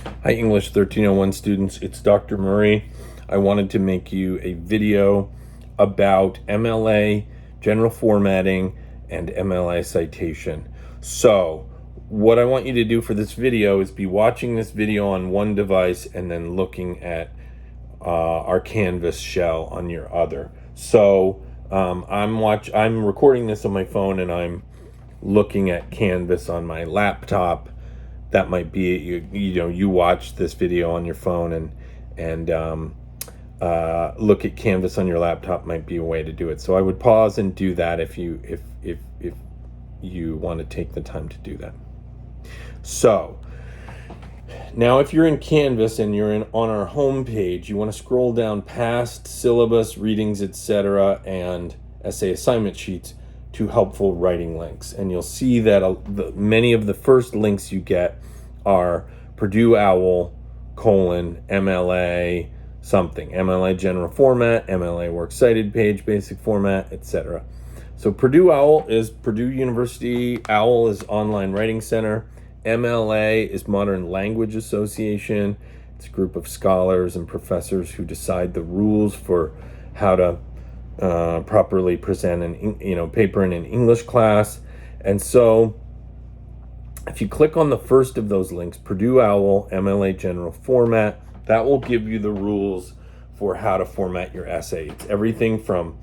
Hi, English 1301 students. It's Dr. Murray. I wanted to make you a video about MLA, general formatting, and MLA citation. So, what I want you to do for this video is be watching this video on one device and then looking at our Canvas shell on your other. So, I'm recording this on my phone and I'm looking at Canvas on my laptop. That might be you watch this video on your phone and look at Canvas on your laptop might be a way to do it. So I would pause and do that if you want to take the time to do that. So now if you're in Canvas and you're on our home page, you want to scroll down past syllabus, readings, etc., and essay assignment sheets to helpful writing links, and you'll see that many of the first links you get are Purdue OWL : MLA something, MLA general format, MLA works cited page basic format, etc. So Purdue OWL is Purdue University, OWL is Online Writing Center, MLA is Modern Language Association. It's a group of scholars and professors who decide the rules for how to properly present an paper in an English class. And so if you click on the first of those links, Purdue OWL MLA general format, that will give you the rules for how to format your essay. It's everything from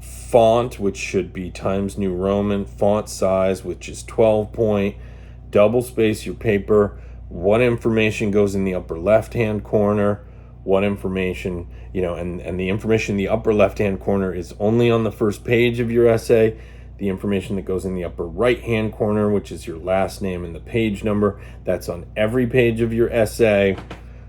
font, which should be Times New Roman, font size, which is 12 point, double space your paper, what information goes in the upper left hand corner, what information, and the information in the upper left-hand corner is only on the first page of your essay. The information that goes in the upper right-hand corner, which is your last name and the page number, that's on every page of your essay.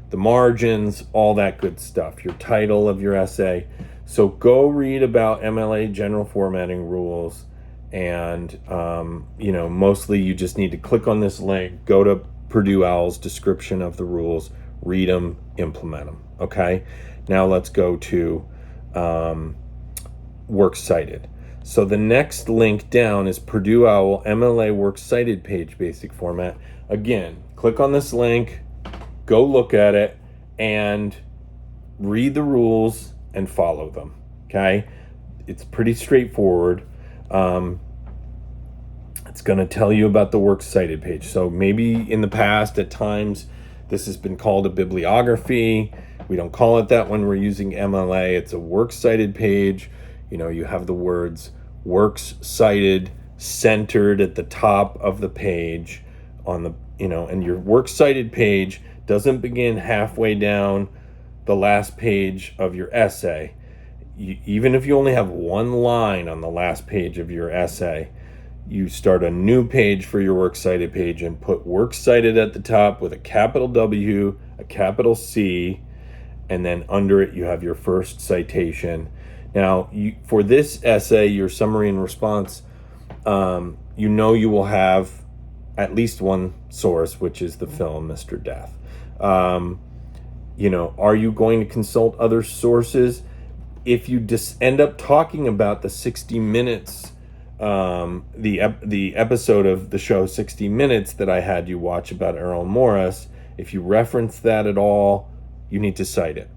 The margins, all that good stuff, your title of your essay. So go read about MLA general formatting rules, and mostly you just need to click on this link, go to Purdue OWL's description of the rules, read them, implement them. Okay, now let's go to works cited. So the next link down is Purdue OWL MLA works cited page basic format. Again, click on this link, go look at it, and read the rules and follow them. Okay, it's pretty straightforward. It's going to tell you about the works cited page. So maybe in the past, at times, this has been called a bibliography. We don't call it that when we're using MLA. It's a works cited page. You have the words works cited centered at the top of the page on the, and your works cited page doesn't begin halfway down the last page of your essay. Even if you only have one line on the last page of your essay, you start a new page for your works cited page and put works cited at the top with a capital W, a capital C, and then under it you have your first citation. Now, for this essay, your summary and response, you will have at least one source, which is the film Mr. Death. Are you going to consult other sources? If you just end up talking about the 60 minutes, the episode of the show 60 Minutes that I had you watch about Errol Morris, if you reference that at all, you need to cite it.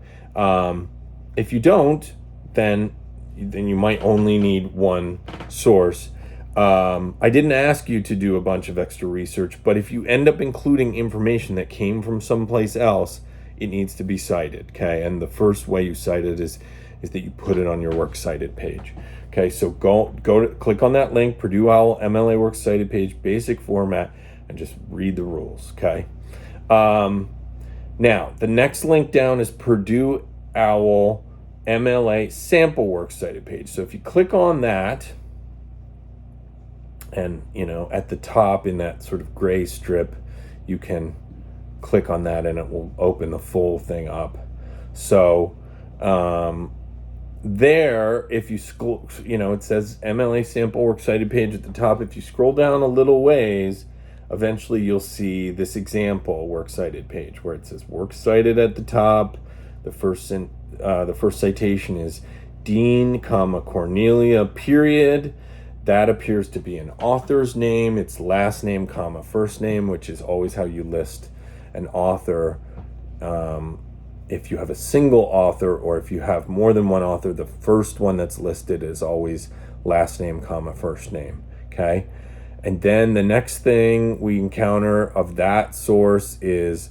If you don't, then you might only need one source. I didn't ask you to do a bunch of extra research, but if you end up including information that came from someplace else, it needs to be cited. Okay, and the first way you cite it is that you put it on your works cited page. Okay, so go to click on that link, Purdue OWL MLA works cited page basic format, and just read the rules. Okay. Now the next link down is Purdue OWL MLA sample works cited page. So if you click on that, and at the top in that sort of gray strip, you can click on that and it will open the full thing up. So there, if you scroll, it says MLA sample works cited page at the top. If you scroll down a little ways, eventually you'll see this example works cited page where it says works cited at the top. The first citation is Dean, Cornelia, period. That appears to be an author's name. It's last name, first name, which is always how you list an author, if you have a single author or if you have more than one author, the first one that's listed is always last name, comma, first name, okay? And then the next thing we encounter of that source is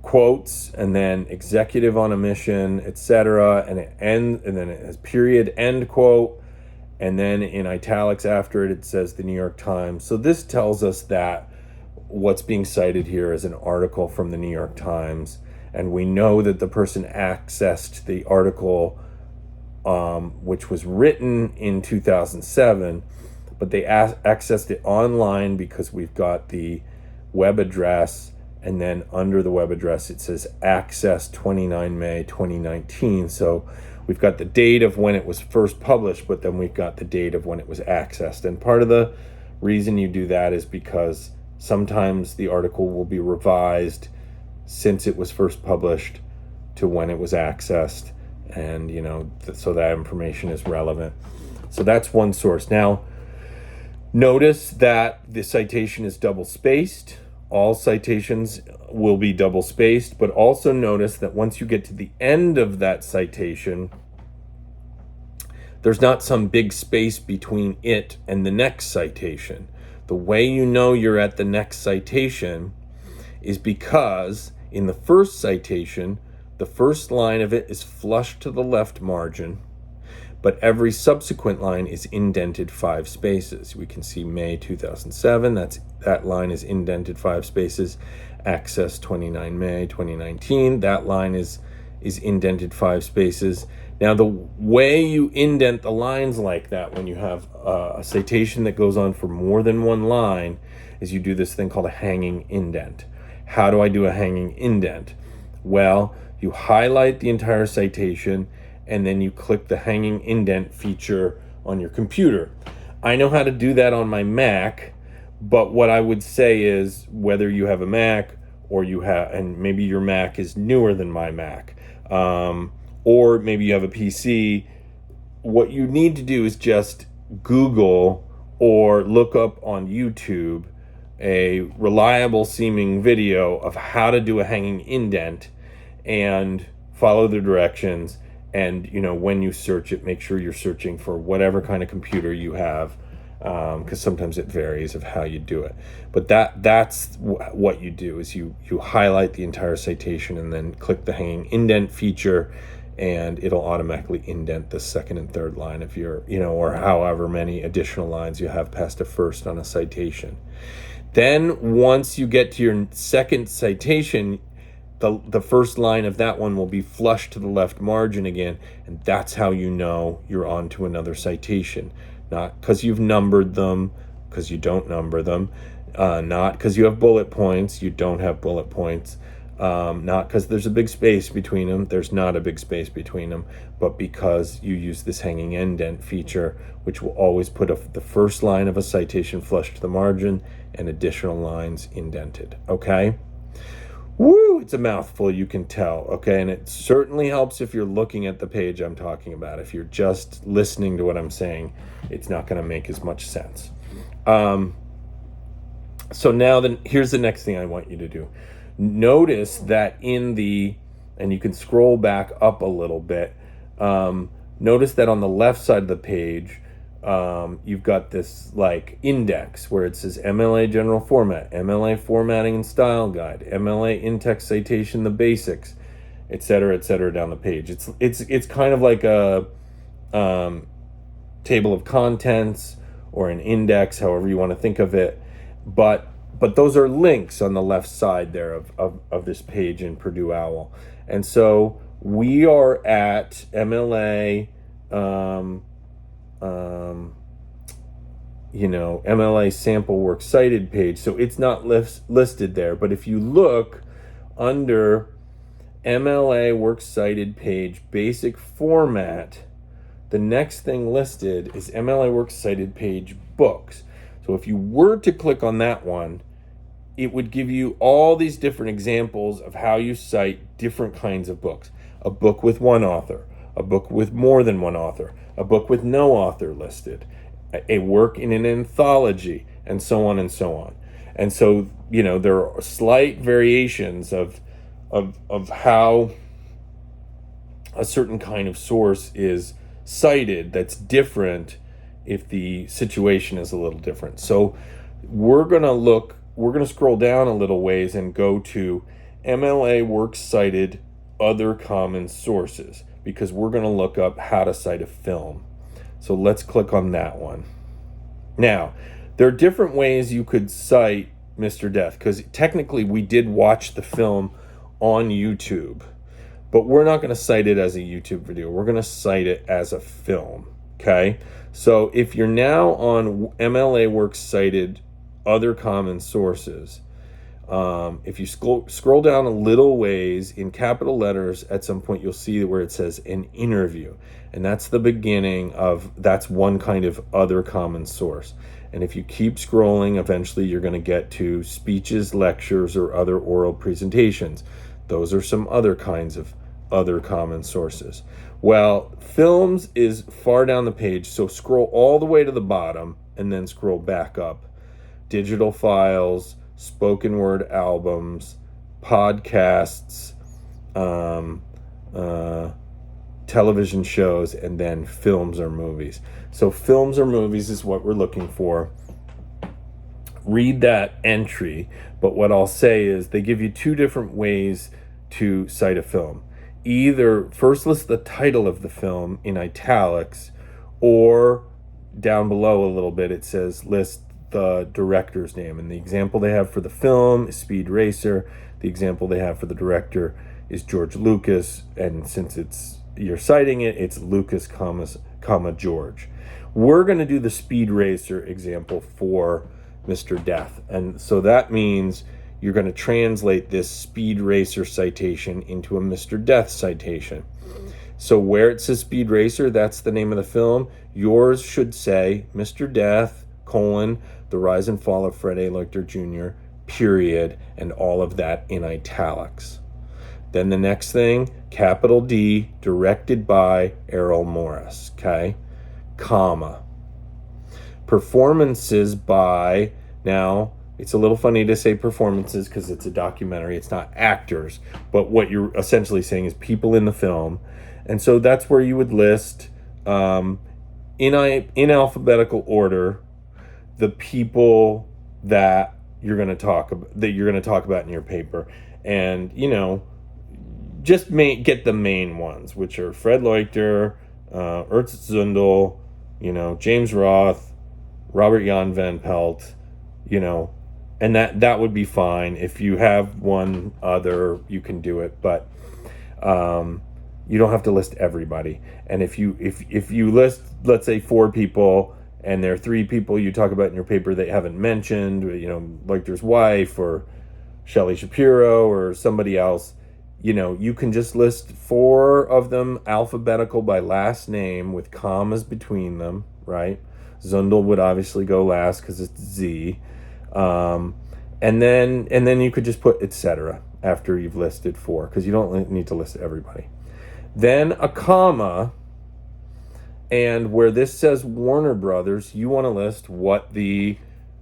quotes, and then executive on a mission, etc., and then it has period, end quote, and then in italics after it says the New York Times. So this tells us that what's being cited here is an article from the New York Times, and we know that the person accessed the article, which was written in 2007, but they accessed it online because we've got the web address, and then under the web address it says access 29 May 2019. So we've got the date of when it was first published, but then we've got the date of when it was accessed. And part of the reason you do that is because sometimes the article will be revised since it was first published to when it was accessed, and so that information is relevant. So that's one source. Now, notice that the citation is double spaced. All citations will be double spaced, but also notice that once you get to the end of that citation, there's not some big space between it and the next citation. The way you know you're at the next citation is because in the first citation, the first line of it is flush to the left margin, but every subsequent line is indented 5 spaces. We can see May 2007, that line is indented 5 spaces. Access 29 May 2019, that line is indented 5 spaces. Now, the way you indent the lines like that when you have a citation that goes on for more than one line is you do this thing called a hanging indent. How do I do a hanging indent? Well, you highlight the entire citation and then you click the hanging indent feature on your computer. I know how to do that on my Mac, but what I would say is whether you have a Mac or and maybe your Mac is newer than my Mac, or maybe you have a PC, what you need to do is just Google or look up on YouTube a reliable seeming video of how to do a hanging indent and follow the directions. And when you search it, make sure you're searching for whatever kind of computer you have, because sometimes it varies of how you do it. But that's what you do is you highlight the entire citation and then click the hanging indent feature, and it'll automatically indent the second and third line of your, or however many additional lines you have past a first on a citation. Then once you get to your second citation, the first line of that one will be flush to the left margin again, and that's how you know you're on to another citation. Not because you've numbered them, because you don't number them, not because you have bullet points, you don't have bullet points, not because there's a big space between them, there's not a big space between them, but because you use this hanging indent feature, which will always put the first line of a citation flush to the margin and additional lines indented, okay? Woo, it's a mouthful, you can tell, okay? And it certainly helps if you're looking at the page I'm talking about. If you're just listening to what I'm saying, it's not going to make as much sense. So now then, here's the next thing I want you to do. Notice that and you can scroll back up a little bit, notice that on the left side of the page, you've got this like index where it says MLA general format, MLA formatting and style guide, MLA in-text citation, the basics, etc., down the page. It's kind of like a table of contents or an index, however you want to think of it, but those are links on the left side there of this page in Purdue OWL. And so we are at MLA MLA sample works cited page, so it's not listed there. But if you look under MLA works cited page basic format, the next thing listed is MLA works cited page books. So if you were to click on that one, it would give you all these different examples of how you cite different kinds of books. A book with one author, a book with more than one author, a book with no author listed, a work in an anthology, and so on and so on. And so, there are slight variations of how a certain kind of source is cited that's different if the situation is a little different. So we're going to scroll down a little ways and go to MLA works cited other common sources, because we're going to look up how to cite a film. So let's click on that one. Now, there are different ways you could cite Mr. Death, because technically we did watch the film on YouTube, but we're not going to cite it as a YouTube video. We're going to cite it as a film, okay? So if you're now on MLA Works Cited Other Common Sources, if you scroll down a little ways in capital letters, at some point you'll see where it says an interview. And that's the beginning that's one kind of other common source. And if you keep scrolling, eventually you're going to get to speeches, lectures, or other oral presentations. Those are some other kinds of other common sources. Well, films is far down the page, so scroll all the way to the bottom and then scroll back up. Digital files, spoken word albums, podcasts, television shows, and then films or movies. So films or movies is what we're looking for. Read that entry, but what I'll say is they give you two different ways to cite a film. Either first list the title of the film in italics, or down below a little bit it says list the director's name. And the example they have for the film is Speed Racer. The example they have for the director is George Lucas, and since you're citing it, it's Lucas, George. We're going to do the Speed Racer example for Mr. Death, and so that means you're going to translate this Speed Racer citation into a Mr. Death citation. So where it says Speed Racer, that's the name of the film. Yours should say Mr. Death, the rise and fall of Fred A. Lechter Jr., period, and all of that in italics. Then the next thing, capital D, directed by Errol Morris, okay? Comma. Performances by, now, it's a little funny to say performances because it's a documentary, it's not actors, but what you're essentially saying is people in the film. And so that's where you would list, in alphabetical order, the people that you're going to talk about in your paper. And, just get the main ones, which are Fred Lechter, Ernst Zundel, James Roth, Robert Jan van Pelt, and that would be fine. If you have one other, you can do it, but you don't have to list everybody. And if you list, let's say, 4 people, and there are 3 people you talk about in your paper that you haven't mentioned, Lechter's wife or Shelley Shapiro or somebody else, you can just list 4 of them alphabetical by last name with commas between them, right? Zundel would obviously go last because it's Z. And then you could just put etc. after you've listed 4, because you don't need to list everybody. Then a comma, and where this says Warner Brothers, you want to list what the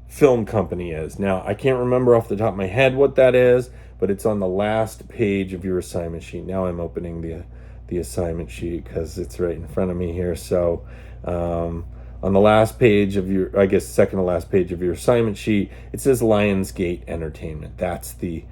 film company is. Now, I can't remember off the top of my head what that is, but it's on the last page of your assignment sheet. Now I'm opening the assignment sheet because it's right in front of me here. So on the last page of your, I guess second to last page of your assignment sheet, it says Lionsgate Entertainment. That's the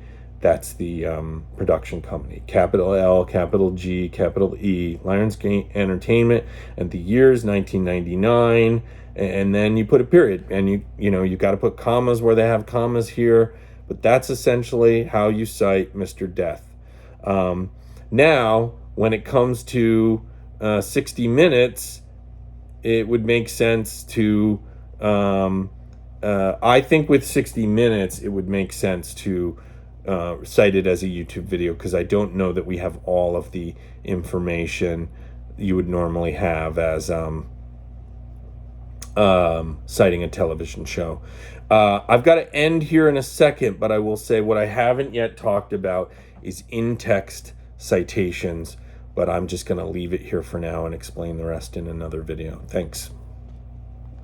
production company. Capital L, capital G, capital E, Lionsgate Entertainment, and the year is 1999. And then you put a period, and you got to put commas where they have commas here. But that's essentially how you cite Mr. Death. Now, when it comes to 60 Minutes, it would make sense to, I think with 60 Minutes, it would make sense to cite it as a YouTube video, because I don't know that we have all of the information you would normally have as citing a television show. I've got to end here in a second, but I will say what I haven't yet talked about is in-text citations, but I'm just going to leave it here for now and explain the rest in another video. Thanks.